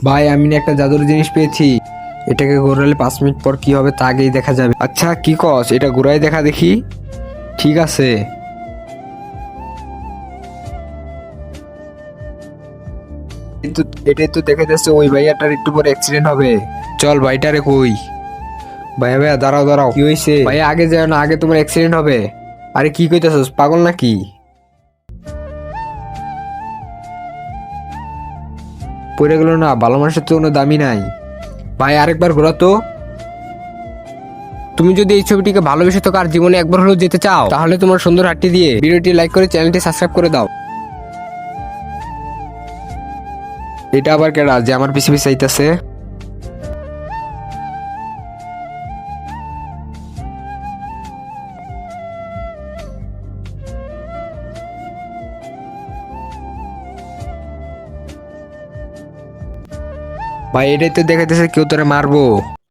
ভাই আমি না একটা জাদুর জিনিস পেয়েছি। এটাকে ঘোরালে 5 মিনিট পর কি হবে তা আগেই দেখা যাবে। আচ্ছা কি কস, এটা ঘুরাই দেখা দেখি। ঠিক আছে। কিন্তু এটাই তো দেখা যাচ্ছে ওই ভাইয়াটার একটু পরে অ্যাক্সিডেন্ট হবে। চল ভাইটারে কই। ভাইয়া ভাইয়া দাঁড়াও দাঁড়াও, কি হয়েছে ভাইয়া? আগে যাও না, আগে তোমার অ্যাক্সিডেন্ট হবে। আরে কি কইতাছস, পাগল নাকি? পড়ে গেল না, ভালো মানুষের তো কোনো দামই নাই। ভাই আরেকবার ঘোরা তো। তুমি যদি এই ছবিটিকে ভালোবেসে থাকো আর জীবনে একবার হলেও যেতে চাও, তাহলে তোমার সুন্দর হাতটি দিয়ে ভিডিওটি লাইক করে চ্যানেলটি সাবস্ক্রাইব করে দাও। এটা আবার কেডা যে আমার পিছে পিছে আইতাছে? ভাই এটাই তো দেখাইতেছে কেউ তোরে মারবো।